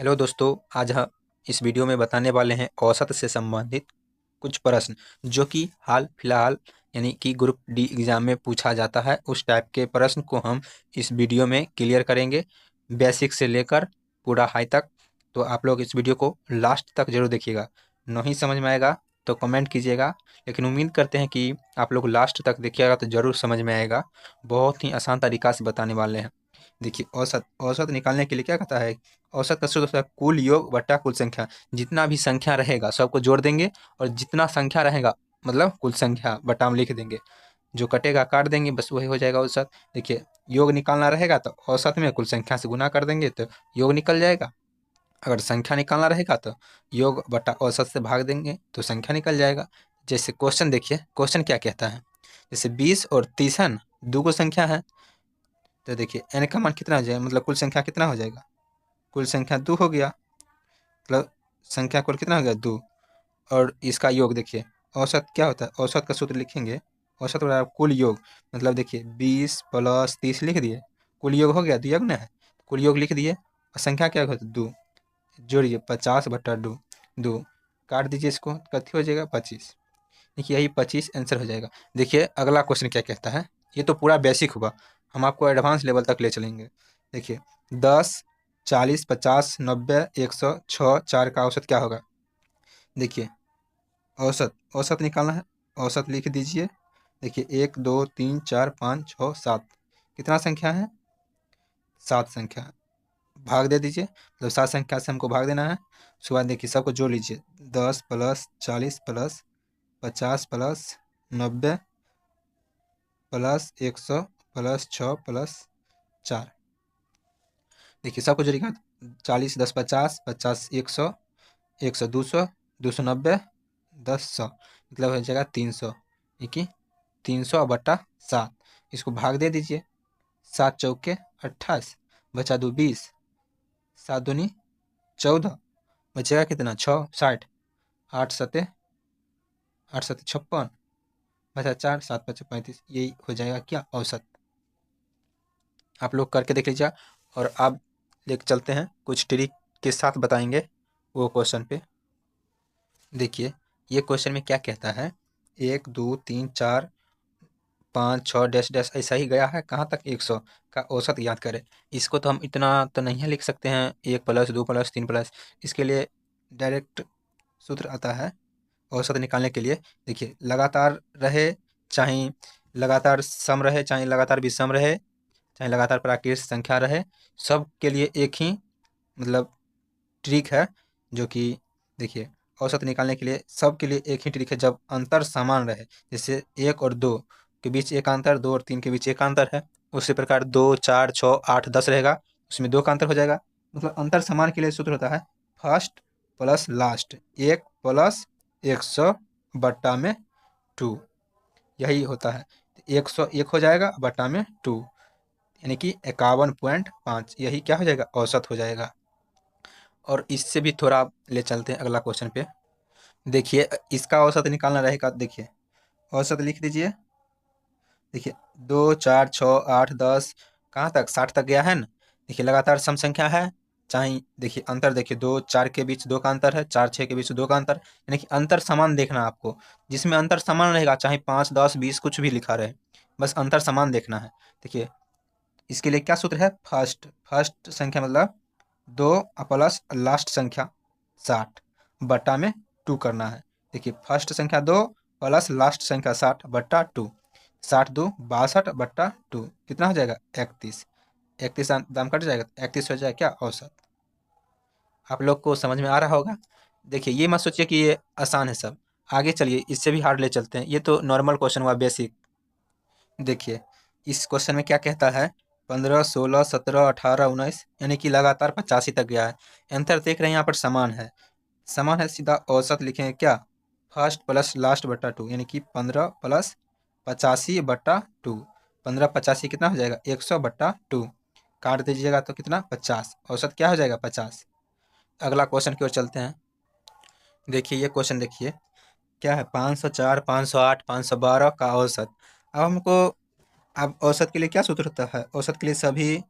Hello दोस्तों, आज हम इस वीडियो में बताने वाले हैं औसत से संबंधित कुछ प्रश्न जो कि हाल फिलहाल यानी कि ग्रुप डी एग्ज़ाम में पूछा जाता है। उस टाइप के प्रश्न को हम इस वीडियो में क्लियर करेंगे, बेसिक से लेकर पूरा हाई तक। तो आप लोग इस वीडियो को लास्ट तक ज़रूर देखिएगा। नहीं समझ में आएगा तो कमेंट कीजिएगा, लेकिन उम्मीद करते हैं कि आप लोग लास्ट तक देखिएगा तो ज़रूर समझ में आएगा। बहुत ही आसान तरीका से बताने वाले हैं। देखिए, औसत औसत निकालने के लिए क्या कहता है? औसत का सूत्र होता है कुल योग बटा कुल संख्या। जितना भी संख्या रहेगा सबको जोड़ देंगे और जितना संख्या रहेगा मतलब कुल संख्या बटा में लिख देंगे। जो कटेगा काट देंगे, बस वही हो जाएगा औसत। देखिए, योग निकालना रहेगा तो औसत में कुल संख्या से गुना कर देंगे तो योग निकल जाएगा। अगर संख्या निकालना रहेगा तो योग बटा औसत से भाग देंगे तो संख्या निकल जाएगा। जैसे क्वेश्चन देखिए, क्वेश्चन क्या कहता है? जैसे 20 और 30 है न, दो को संख्या है। तो देखिए n का मान कितना हो जाएगा, मतलब कुल संख्या कितना हो जाएगा? कुल संख्या 2 हो गया। मतलब संख्या कुल कितना हो गया? 2। और इसका योग देखिए, औसत क्या होता है? औसत का सूत्र लिखेंगे, औसत बराबर कुल योग। मतलब देखिए 20 प्लस 30 लिख दिए, कुल योग हो गया, योग ना है, कुल योग लिख दिए। और संख्या क्या होता है? 2। जोड़िए 50 बटा 2, 2 काट दीजिए, इसको कथी हो जाएगा? 25। देखिए यही 25 आंसर हो जाएगा। देखिए अगला क्वेश्चन क्या कहता है? ये तो पूरा बेसिक हुआ, हम आपको एडवांस लेवल तक ले चलेंगे। देखिए 10, 40, 50, 90, 100, 6, 4 का औसत क्या होगा? देखिए औसत औसत निकालना है, औसत लिख दीजिए। देखिए 1, 2, 3, 4, 5, 6, 7, कितना संख्या है? 7 संख्या। भाग दे दीजिए, मतलब 7 संख्या से हमको भाग देना है। उसके बाद देखिए सबको जोड़ लीजिए, 10 plus 40 plus 50 plus 90 plus 100 plus 6 plus 4। देखिए सबको जोड़िएगा, 40 10 50, 50 100, 100 200, 200 90, 10 100, मतलब हो जाएगा 300। ठीक, 300 बटा 7। इसको भाग दे दीजिए, 7 चौके 28, बचा 2 20, 7 दूनी 14, बचेगा कितना? 6 60, 8 सते 56, बचा 4, 7 5 35। यही हो जाएगा क्या? औसत। आप लोग करके देख लीजिए और आप लेके चलते हैं कुछ ट्रिक के साथ बताएंगे वो क्वेश्चन पे। देखिए ये क्वेश्चन में क्या कहता है? 1 2 3 4 5 6 डैश डैश ऐसा ही गया है, कहाँ तक? 100 का औसत याद करें। इसको तो हम इतना तो नहीं लिख सकते हैं, 1 प्लस 2 प्लस 3 प्लस। इसके लिए डायरेक्ट सूत्र आता है औसत निकालने के लिए। देखिए लगातार रहे, चाहे लगातार सम रहे, चाहे लगातार विषम रहे, चाहे लगातार प्राकृतिक संख्या रहे, सब के लिए एक ही मतलब ट्रिक है। जो कि देखिए औसत निकालने के लिए सब के लिए एक ही ट्रिक है, जब अंतर समान रहे। जैसे 1 और 2 के बीच एक अंतर, 2 और 3 के बीच एक अंतर है, उसी प्रकार 2 4 6 8 10 रहेगा, उसमें 2 का अंतर हो जाएगा। मतलब अंतर समान के लिए सूत्र होता है फर्स्ट प्लस लास्ट, 1 प्लस 100 बट्टा में 2। यही होता है, 101 हो जाएगा बट्टा में 2, यानी कि 51.5। यही क्या हो जाएगा? औसत हो जाएगा। और इससे भी थोड़ा ले चलते हैं अगला क्वेश्चन पे। देखिए इसका औसत निकालना रहेगा। देखिए औसत लिख दीजिए। देखिए 2 4 6 8 10, कहाँ तक? 60 तक गया है ना। देखिए लगातार सम संख्या है, चाहे देखिए अंतर देखिए 2 4 के बीच 2 का अंतर है, 4 6 के बीच 2 का अंतर, यानी कि अंतर समान देखना है आपको। जिसमें अंतर समान रहेगा, चाहे 5 10 20 कुछ भी लिखा रहे, बस अंतर समान देखना है। देखिए इसके लिए क्या सूत्र है? फर्स्ट फर्स्ट संख्या मतलब 2 प्लस लास्ट संख्या 60 बट्टा में 2 करना है। देखिए फर्स्ट संख्या 2 प्लस लास्ट संख्या 60 बट्टा 2, 60 2 62 बट्टा 2, कितना हो जाएगा? 31। 31 दाम कट जाएगा, 31 हो जाएगा क्या? औसत। आप लोग को समझ में आ रहा होगा। देखिए ये मत सोचिए कि ये आसान है सब, आगे चलिए इससे भी हार्ड ले चलते हैं। ये तो नॉर्मल क्वेश्चन हुआ, बेसिक। देखिए इस क्वेश्चन में क्या कहता है? 15 16 17 18 19, यानी कि लगातार 85 तक गया है। आंसर देख रहे हैं यहाँ पर समान है, समान है, सीधा औसत लिखेंगे क्या? फर्स्ट प्लस लास्ट बट्टा 2, यानी कि 15 प्लस 85 बट्टा 2। 15 85 कितना हो जाएगा? 100 बट्टा 2, काट दीजिएगा तो कितना? 50। औसत क्या हो जाएगा? 50। अगला क्वेश्चन की ओर चलते हैं। देखिए ये क्वेश्चन देखिए क्या है? 504 508 512 का औसत। अब हमको, अब औसत के लिए क्या सूत्र होता है? औसत के लिए सभी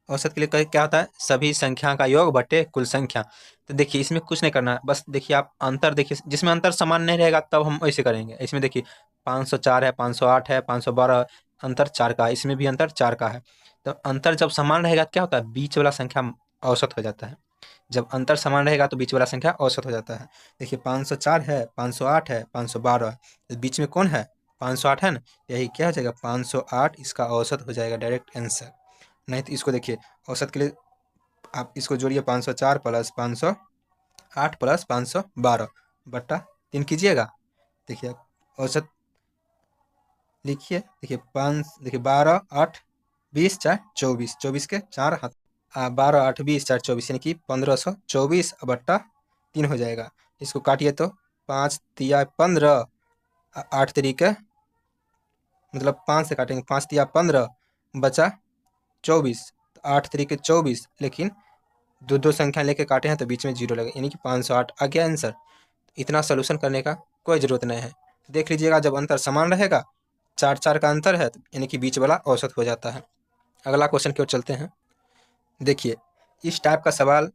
औसत के लिए क्या होता है, सभी संख्या का योग बटे कुल संख्या। तो देखिए इसमें कुछ नहीं करना है, बस देखिए आप अंतर देखिए, जिसमें अंतर समान नहीं रहेगा तब हम ऐसे करेंगे। इसमें देखिए 504 है, 508 है, 512, अंतर 4 का है, इसमें भी अंतर 4 का है। तो अंतर जब समान रहेगा क्या होता है, बीच वाला संख्या औसत हो जाता है। जब अंतर समान रहेगा तो बीच वाला संख्या औसत हो जाता है। देखिए 504 है, 508 है, 512, तो बीच में कौन है, 508 है ना, यही क्या हो जाएगा 508, इसका औसत हो जाएगा डायरेक्ट आंसर। नहीं तो इसको देखिए औसत के लिए आप इसको जोड़िए, 504 प्लस 508 प्लस 512 बट्टा 3 कीजिएगा। देखिए औसत लिखिए, देखिए 5, देखिए 12 8 20 4 24, 24 के 4 हाथ, 12 8 20 4 24 यानी कि 1524 बट्टा 3 हो जाएगा। इसको काटिए तो 5 तिया 15, 8 तरीके मतलब 5 से काटेंगे, 5 तिया 15 बचा 24, 8 तरीके 24, लेकिन दो दो संख्या लेके काटे हैं तो बीच में जीरो लगे, यानी कि 508 आ गया आंसर। इतना सोल्यूशन करने का कोई ज़रूरत नहीं है। देख लीजिएगा जब अंतर समान रहेगा, 4 4 का अंतर है, यानी कि बीच वाला औसत हो जाता है। अगला क्वेश्चन की ओर चलते हैं। देखिए इस टाइप का सवाल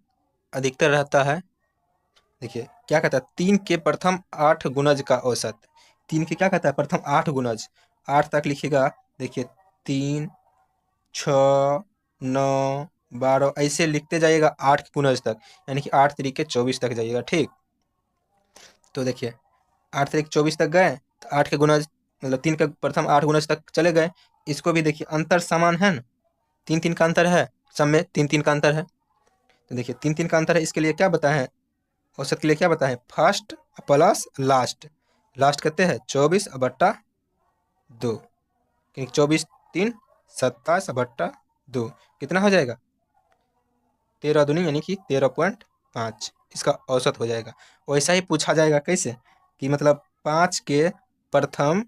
अधिकतर रहता है। देखिए क्या कहता है, 3 के प्रथम 8 गुणज का औसत। 3 के क्या कहता है, प्रथम 8 गुणज, 8 तक लिखिएगा। देखिए 3 6 9 12 ऐसे लिखते जाइएगा 8 के गुणज तक, यानी कि 8 तरीके 24 तक जाइएगा। ठीक, तो देखिए 8 तरीके 24 तक गए तो 8 के गुणज मतलब 3 के प्रथम 8 गुणज तक चले गए। इसको भी देखिए अंतर समान है ना, 3 3 का अंतर है, सब में 3 3 का अंतर है। तो देखिए 3 3 का अंतर है, इसके लिए क्या बताएं, औसत के लिए क्या बताएं, फर्स्ट प्लस लास्ट, लास्ट कहते हैं 24 बट्टा 2, क्योंकि 24 3 27 बट्टा 2 कितना हो जाएगा, 13 दूनी यानी कि 13.5, इसका औसत हो जाएगा। वैसा ही पूछा जाएगा कैसे, कि मतलब 5 के प्रथम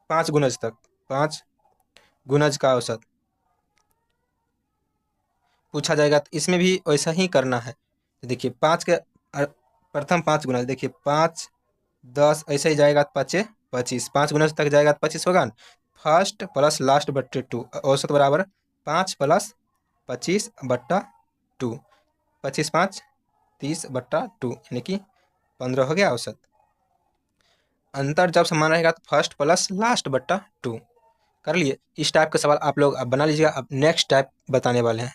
5 गुणज तक, 5 गुणज का औसत पूछा जाएगा, तो इसमें भी वैसा ही करना है। तो देखिए 5 के प्रथम 5 गुणज, देखिए 5 10 ऐसे ही जाएगा तो 5 25, 5 गुणज तक जाएगा तो 25 होगा ना। फर्स्ट प्लस लास्ट बट्टे 2, औसत बराबर 5 प्लस 25 बट्टा 2, 25 5 30 बट्टा 2, यानी कि 15 हो गया औसत। अंतर जब समान रहेगा तो फर्स्ट प्लस लास्ट बट्टा 2 कर लिए। इस टाइप का सवाल आप लोग अब बना लीजिएगा। अब नेक्स्ट टाइप बताने वाले हैं।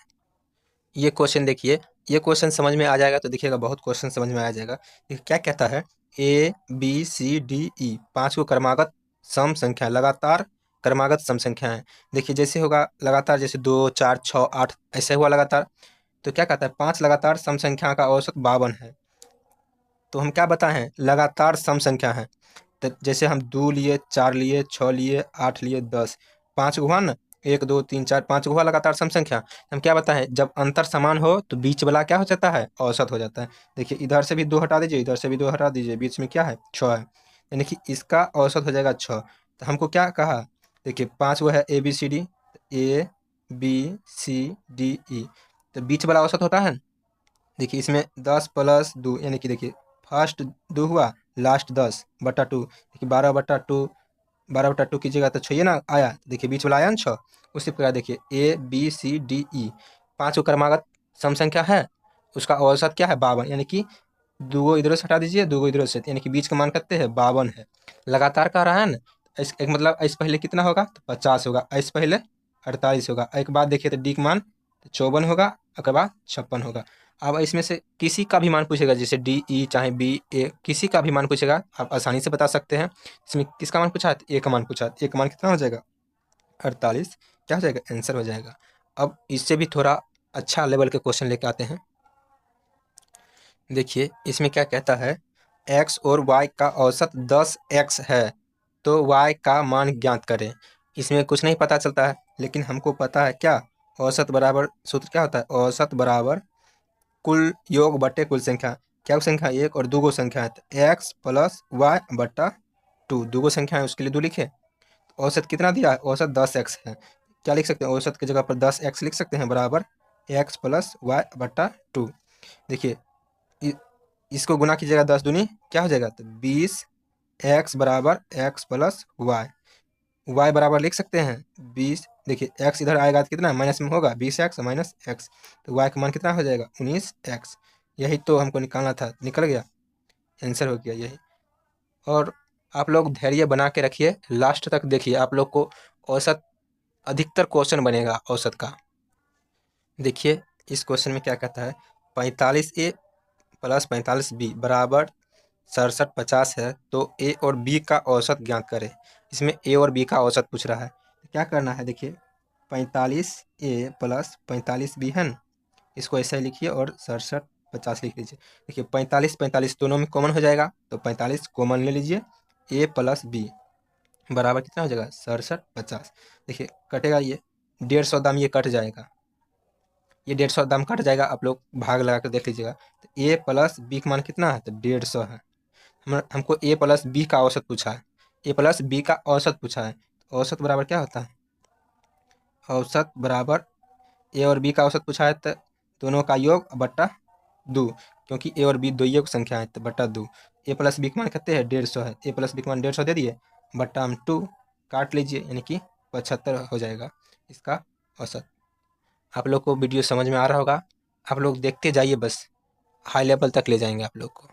ये क्वेश्चन देखिए, ये क्वेश्चन समझ में आ जाएगा तो देखिएगा बहुत क्वेश्चन समझ में आ जाएगा। ये क्या कहता है, ए बी सी डी ई 5 को क्रमागत सम संख्या, लगातार क्रमागत सम संख्या है। देखिए जैसे होगा लगातार, जैसे 2 4 6 8 ऐसे हुआ लगातार, तो क्या कहता है 5 लगातार सम संख्या का औसत 52 है। तो हम क्या बताएं, लगातार सम संख्या है। तो जैसे हम 2 लिए, 4 लिए, 6 लिए, 8 लिए, 10, 5 हुआ ना, 1 2 3 4 5 हुआ लगातार सम संख्या। हम क्या बताएं, जब अंतर समान हो तो बीच वाला क्या हो जाता है, औसत हो जाता है। देखिए इधर से भी 2 हटा दीजिए, इधर से भी 2 हटा दीजिए, बीच में क्या है 6 है, यानी कि इसका औसत हो जाएगा 6। तो हमको क्या कहा, देखिए 5 वो है A B C D, A B C D E, तो बीच वाला औसत होता है। देखिए इसमें 10 प्लस 2, यानी कि देखिए फर्स्ट 2 हुआ, लास्ट 10 बटा 2, देखिए 12 बटा 2, 12 बटा 2 कीजिएगा तो 6 ना आया, देखिए बीच वाला आया ना 6। उसी प्रकार देखिए ए बी सी डी ई 5 को क्रमागत सम संख्या है, उसका औसत क्या है 52, यानी कि 2 इधर से हटा दीजिए, 2 इधर से, यानी कि बीच का मान कितने है 52 है। लगातार का रहा है ना, एक मतलब इस पहले कितना होगा तो 50 होगा, इस पहले 48 होगा, एक बाद देखिए तो डी का मान 54 होगा, उसके बाद 56 होगा। अब इसमें से किसी का भी मान पूछेगा, जैसे डी ई चाहे बी ए, किसी का भी मान पूछेगा आप आसानी से बता सकते हैं। इसमें किसका मान पूछा है, ए का मान पूछा है, ए का मान कितना हो जाएगा 48, क्या हो जाएगा आंसर हो जाएगा। अब इससे भी थोड़ा अच्छा लेवल के क्वेश्चन लेके आते हैं। देखिए इसमें क्या कहता है, x और y का औसत 10x है, तो y का मान ज्ञात करें। इसमें कुछ नहीं पता चलता है, लेकिन हमको पता है क्या, औसत बराबर सूत्र क्या होता है, औसत बराबर कुल योग बटे कुल संख्या। क्या संख्या, एक और 2 गो संख्या है, तो एक्स प्लस वाई बट्टा 2, 2 गो संख्या है उसके लिए 2 लिखे। औसत कितना दिया है, औसत 10x है, क्या लिख सकते हैं, औसत की जगह पर 10x लिख सकते हैं, बराबर x प्लस वाई बट्टा 2। देखिए इसको गुना कीजिएगा, 10 दूनी क्या हो जाएगा, तो 20, x बराबर x प्लस वाई, वाई बराबर लिख सकते हैं 20 देखिए x इधर आएगा तो कितना माइनस में होगा 20x माइनस एक्स, तो y का मान कितना हो जाएगा 19x। यही तो हमको निकालना था, निकल गया, आंसर हो गया यही। और आप लोग धैर्य बना के रखिए, लास्ट तक देखिए, आप लोग को औसत अधिकतर क्वेश्चन बनेगा औसत का। देखिए इस क्वेश्चन में क्या कहता है, 45A प्लस 45B बराबर 6750 है, तो ए और बी का औसत ज्ञात करें। इसमें ए और बी का औसत पूछ रहा है, क्या करना है, देखिए 45A प्लस 45B है ना, इसको ऐसा ही लिखिए और 6750 लिख लीजिए। देखिए 45 45 दोनों में कॉमन हो जाएगा, तो 45 कॉमन ले लीजिए, ए प्लस बी बराबर कितना हो जाएगा 6750। देखिए कटेगा, ये 150 दाम ये कट जाएगा, ये 150 दाम कट जाएगा, आप लोग भाग लगा कर देख लीजिएगा। तो ए प्लस बी का मान कितना है, तो 150 है। हमको ए प्लस बी का औसत पूछा है, ए प्लस बी का औसत पूछा है, तो औसत बराबर क्या होता है, औसत बराबर ए और बी का औसत पूछा है, तो दोनों का योग बट्टा 2, क्योंकि ए और बी दो योग संख्या है, तो बट्टा 2। ए प्लस बी का मान कितने हैं 150 है, ए प्लस बी का मान 150 दे दिए, बट्टा हम 2 काट लीजिए, यानी कि 75 हो जाएगा इसका औसत। आप लोग को वीडियो समझ में आ रहा होगा, आप लोग देखते जाइए, बस हाई लेवल तक ले जाएंगे आप लोग को।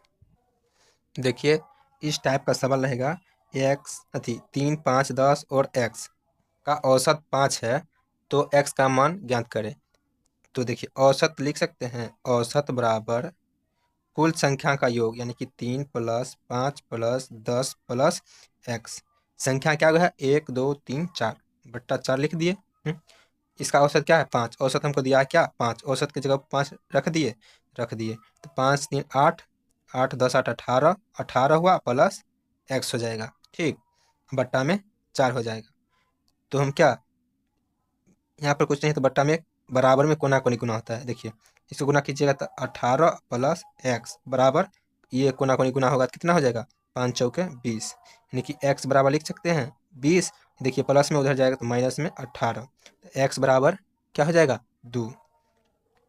देखिए इस टाइप का सवाल रहेगा, एक्स 3 5 10 और x का औसत 5 है, तो x का मान ज्ञात करें। तो देखिए औसत लिख सकते हैं, औसत बराबर कुल संख्या का योग, यानी कि 3 प्लस 5 प्लस 10 प्लस x। संख्या क्या है 1 2 3 4 बट्टा 4 लिख दिए। इसका औसत क्या है 5, औसत हमको दिया है क्या 5, औसत की जगह 5 रख दिए, तो 5 3 8, 8 10 8 18, 18 हुआ प्लस x हो जाएगा, ठीक, बट्टा में 4 हो जाएगा। तो हम क्या, यहाँ पर कुछ नहीं तो बट्टा में बराबर में कोना कोनी गुना होता है, देखिए इसको गुना कीजिएगा तो 18 प्लस एक्स बराबर, ये कोना कोनी गुना होगा तो कितना हो जाएगा 5 चौके 20, यानी कि x बराबर लिख सकते हैं 20। देखिए प्लस में उधर जाएगा तो माइनस में 18, तो x बराबर क्या हो जाएगा 2।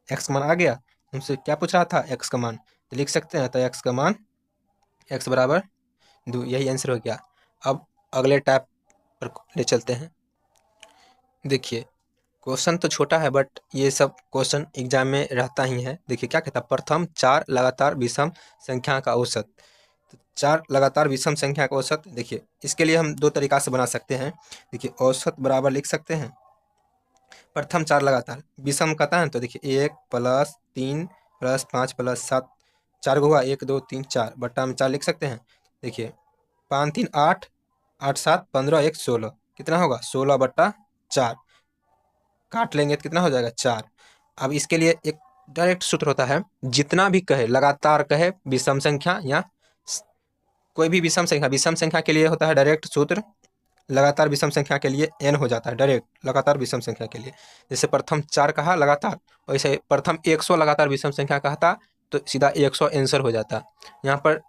x का मान आ गया, हमसे क्या पूछ रहा था x का मान, तो लिख सकते हैं, तो x का मान x बराबर 2, यही आंसर हो गया। अब अगले टाइप पर ले चलते हैं। देखिए क्वेश्चन तो छोटा है, बट ये सब क्वेश्चन एग्जाम में रहता ही है। देखिए क्या कहता है, प्रथम 4 लगातार विषम संख्या का औसत। तो 4 लगातार विषम संख्या का औसत, देखिए इसके लिए हम 2 तरीका से बना सकते हैं। देखिए औसत बराबर लिख सकते हैं, प्रथम 4 लगातार विषम कहता है, तो देखिए 1 प्लस 3 प्लस 5 प्लस 7, 4 हुआ 1 2 3 4 बट्टा में 4 लिख सकते हैं। देखिए 5 3 8, 8 7 15 1 16, कितना होगा 16 बट्टा 4, काट लेंगे तो कितना हो जाएगा 4। अब इसके लिए एक डायरेक्ट सूत्र होता है, जितना भी कहे लगातार कहे विषम संख्या या कोई भी विषम संख्या के लिए होता है डायरेक्ट सूत्र, लगातार विषम संख्या के लिए n हो जाता है डायरेक्ट लगातार विषम संख्या के लिए। जैसे प्रथम 4 कहा लगातार, वैसे प्रथम 100 लगातार विषम संख्या कहता तो सीधा 100 आंसर हो जाता। यहाँ पर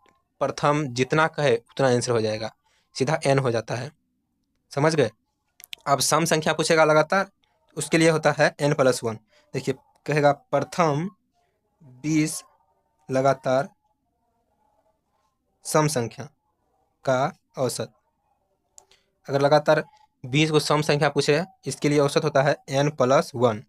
प्रथम जितना कहे उतना आंसर हो जाएगा, सीधा n हो जाता है, समझ गए। अब सम संख्या पूछेगा लगातार, उसके लिए होता है n+1। देखिए कहेगा प्रथम 20 लगातार सम संख्या का औसत। अगर लगातार 20 को सम संख्या पूछे, इसके लिए औसत होता है n+1,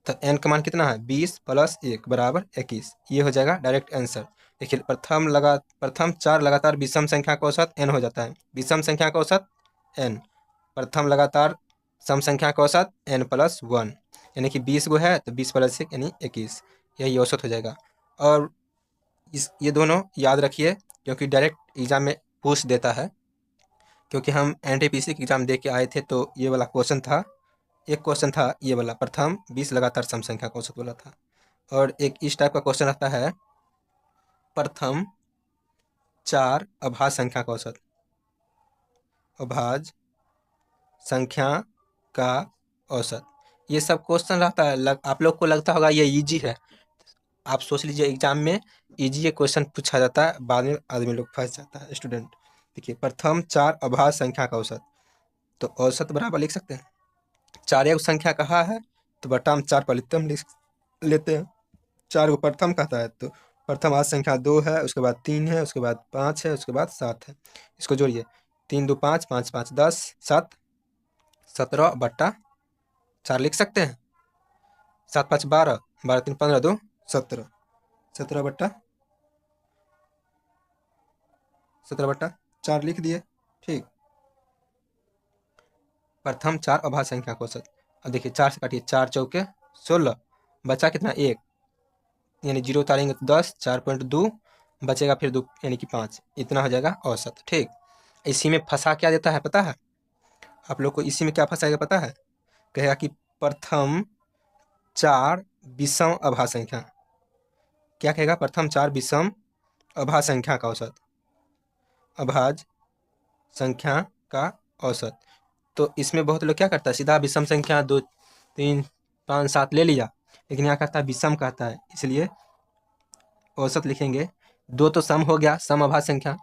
तो n का मान कितना है 20 + 1 बराबर 21, ये हो जाएगा डायरेक्ट आंसर। देखिए प्रथम 4 लगातार विषम संख्या का औसत n हो जाता है, विषम संख्या का औसत n, प्रथम लगातार सम संख्या का औसत n+1, यानी कि 20 गो है तो 20 + 1 यानी 21, यही औसत हो जाएगा। और ये दोनों याद रखिए, क्योंकि डायरेक्ट एग्जाम में पूछ देता है, क्योंकि हम NTPC की एग्जाम दे के आए थे, तो ये वाला क्वेश्चन था, एक क्वेश्चन था ये वाला प्रथम 20 लगातार सम संख्या का औसत वाला था। और एक इस टाइप का क्वेश्चन आता है, प्रथम 4 अभाज्य संख्या का औसत, अभाज्य संख्या का औसत। ये सब क्वेश्चन रहता है, आप लोग को लगता होगा ये इजी है, आप सोच लीजिए एग्जाम में इजी ये क्वेश्चन पूछा जाता है, बाद में आदमी लोग फंस जाता है स्टूडेंट। देखिए प्रथम 4 अभाज्य संख्या का औसत, तो औसत बराबर लिख सकते हैं, 4 एक संख्या कहा है तो बट्टा में 4 पलितम लिख लेते हैं। 4 को प्रथम कहता है, तो प्रथम आज संख्या 2 है, उसके बाद 3 है, उसके बाद 5 है, उसके बाद 7 है, इसको जोड़िए 3 2 5 5 5 10 7 17/4 लिख सकते हैं। 7×5 12, 12×3 15, 2 17, 17/4 लिख दिए। ठीक, प्रथम 4 अभाज्य संख्या का औसत। अब देखिए 4 से काटिए, 4 चौके 16, बचा कितना 1, यानी 0 उतारेंगे तो 10, 4.2 बचेगा, फिर 2 यानी कि 5, इतना हो जाएगा औसत। ठीक, इसी में फंसा क्या देता है पता है आप लोग को? इसी में क्या फंसाएगा पता है? कहेगा कि प्रथम 4 विषम अभाज्य संख्या। क्या कहेगा? प्रथम 4 विषम अभाज्य संख्या का औसत, अभाज्य संख्या का औसत। तो इसमें बहुत लोग क्या करता है, सीधा विषम संख्या 2 3 5 7 ले लिया, लेकिन यहाँ कहता है विषम कहता है, इसलिए औसत लिखेंगे। 2 तो सम हो गया, सम अभाज्य संख्या,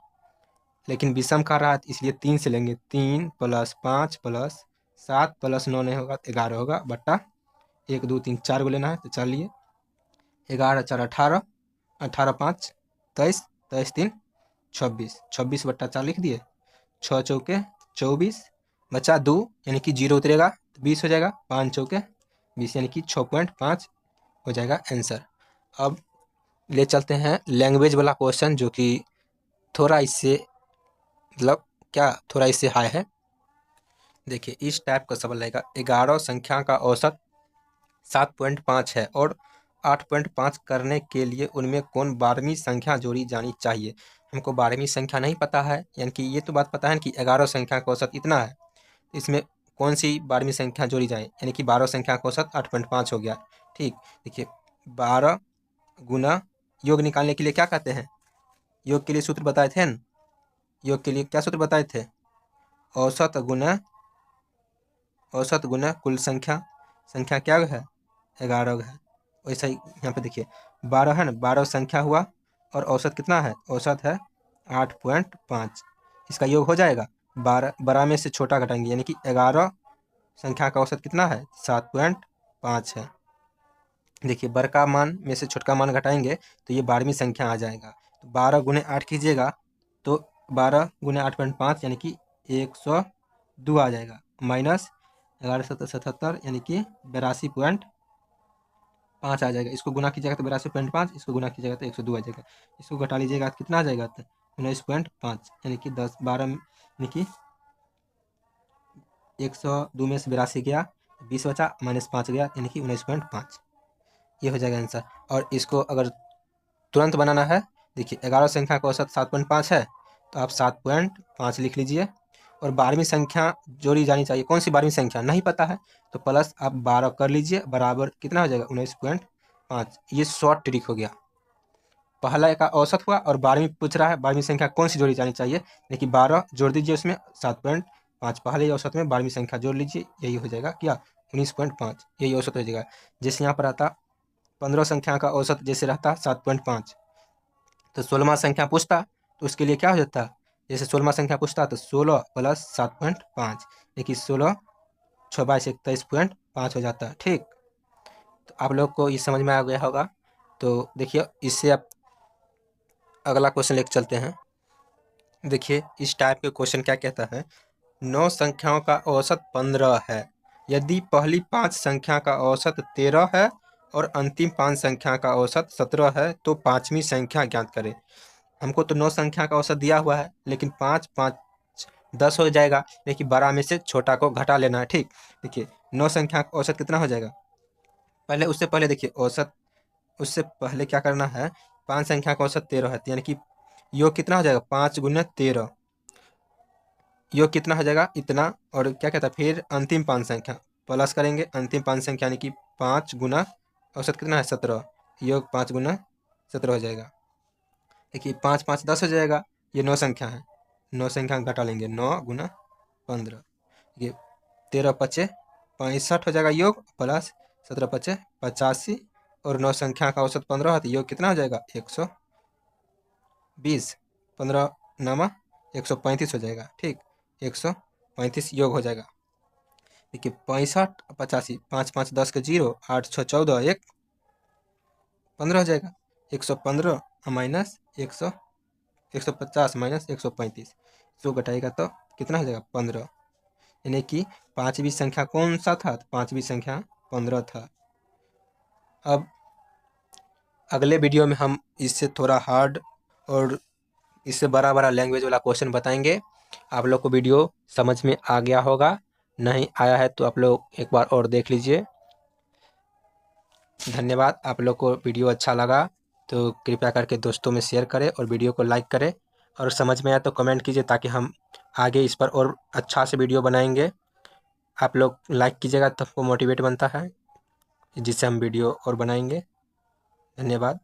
लेकिन विषम का रहा इसलिए 3 से लेंगे। 3 + 5 + 7 + 9 नहीं होगा, 11 होगा, बट्टा 1 2 3 4 को लेना है तो 4 लिए। 11 4 18, 18 5 23, 23 3 26, 26/4 लिख दिए। 6 चौके 24, बचा 2 यानी कि 0 उतरेगा तो 20 हो जाएगा। 5 चौके 20 यानी कि 6.5 हो जाएगा आंसर। अब ले चलते हैं लैंग्वेज वाला क्वेश्चन, जो कि थोड़ा इससे मतलब क्या थोड़ा इससे हाई है। देखिए इस टाइप का सवाल रहेगा। 11 संख्या का औसत 7.5 है और 8.5 करने के लिए उनमें कौन 12वीं संख्या जोड़ी जानी चाहिए। हमको 12वीं संख्या नहीं पता है, यानी कि ये तो बात पता है कि 11 संख्या का औसत इतना है, इसमें कौन सी 12वीं संख्या जोड़ी जाए, यानी कि 12 संख्या का औसत 8.5 हो गया। ठीक, देखिए 12 गुना योग निकालने के लिए क्या कहते हैं? योग के लिए सूत्र बताए थे न? योग के लिए क्या सूत्र बताए थे? औसत गुना कुल संख्या। संख्या क्या है? 11 है। वैसा ही यहाँ पे देखिए 12 है ना, 12 संख्या हुआ और औसत कितना है? औसत है 8.5। इसका योग हो जाएगा 12, बड़ा में से छोटा घटाएंगे, यानी कि 11 संख्या का औसत कितना है? 7.5 है। देखिए बड़का मान में से छोटका मान घटाएंगे तो ये 12वीं संख्या आ जाएगा। तो 12 × 8 कीजिएगा तो 12 × 8.5 यानी कि 102 आ जाएगा, माइनस 11 7 77 यानी कि 82.5 आ जाएगा। इसको गुना कीजिएगा तो 82.5, इसको गुना कीजिएगा तो 102 आ जाएगा। इसको घटा लीजिएगा तो कितना आ जाएगा? 19.5 यानी कि 10 12 यानी कि 102 में से 82 गया, 20 बचा, -5 गया, यानी कि 19.5। ये हो जाएगा आंसर। और इसको अगर तुरंत बनाना है, देखिए 11 संख्या का औसत 7.5 है तो आप 7.5 लिख लीजिए। और 12वीं संख्या जोड़ी जानी चाहिए, कौन सी 12वीं संख्या नहीं पता है तो प्लस आप 12 कर लीजिए, बराबर कितना हो जाएगा? 19.5। ये शॉर्ट ट्रिक हो गया। पहला का औसत हुआ और 12वीं पूछ रहा है, 12वीं संख्या कौन सी जोड़ी जानी चाहिए, लेकिन 12 जोड़ दीजिए उसमें 7.5, पहले औसत में 12वीं संख्या जोड़ लीजिए, यही हो जाएगा क्या? 19.5, यही औसत हो जाएगा। जैसे यहाँ पर आता 15 संख्या का औसत जैसे रहता 7.5, तो 16वां संख्या पूछता तो उसके लिए क्या हो जाता? जैसे 16वां संख्या पूछता तो 16 + 7.5, देखिए 16 6 22 21.5 हो जाता है। ठीक, तो आप लोग को ये समझ में आ गया होगा। तो देखिए इससे आप अगला क्वेश्चन लेकर चलते हैं। देखिए इस टाइप के क्वेश्चन क्या कहता है? 9 संख्याओं का औसत 15 है। यदि पहली 5 संख्या का औसत 13 है और अंतिम 5 संख्या का औसत 17 है तो 5वीं संख्या ज्ञात करें। हमको तो 9 संख्या का औसत दिया हुआ है, लेकिन 5 5 10 हो जाएगा, लेकिन बड़ा में से छोटा को घटा लेना है। ठीक, देखिए 9 संख्या का औसत कितना हो जाएगा? पहले उससे पहले देखिए औसत, उससे पहले क्या करना है? 5 संख्या का औसत 13 है, यानी कि योग कितना हो जाएगा? 5 × 13, योग कितना हो जाएगा? इतना। और क्या कहता है फिर? अंतिम 5 संख्या प्लस करेंगे, अंतिम 5 संख्या यानी कि 5 × औसत कितना है? 17, योग 5 × 17 हो जाएगा। देखिए 5 5 10 हो जाएगा, ये 9 संख्या है, 9 संख्या घटा लेंगे, 9 × 15, ये 13 5 65 हो जाएगा योग, प्लस 17 5 85, और 9 संख्या का औसत 15 है तो योग कितना हो जाएगा? 120, 15 9 135 हो जाएगा। ठीक, 135 योग हो जाएगा। देखिए 65 85, 5 5 10 के 0, 8 6 14, 1 15 हो जाएगा। 115 माइनस 100, 150 माइनस 135, इसको घटाएगा तो कितना हो जाएगा? 15। यानी कि पांचवी संख्या कौन सा था? पांचवी संख्या 15 था। अब अगले वीडियो में हम इससे थोड़ा हार्ड और इससे बड़ा बड़ा लैंग्वेज वाला क्वेश्चन बताएंगे। आप लोग को वीडियो समझ में आ गया होगा, नहीं आया है तो आप लोग एक बार और देख लीजिए। धन्यवाद। आप लोग को वीडियो अच्छा लगा तो कृपया करके दोस्तों में शेयर करें और वीडियो को लाइक करें, और समझ में आया तो कमेंट कीजिए ताकि हम आगे इस पर और अच्छा से वीडियो बनाएंगे। आप लोग लाइक कीजिएगा तब वो मोटिवेट बनता है, जिससे हम वीडियो और बनाएंगे। धन्यवाद।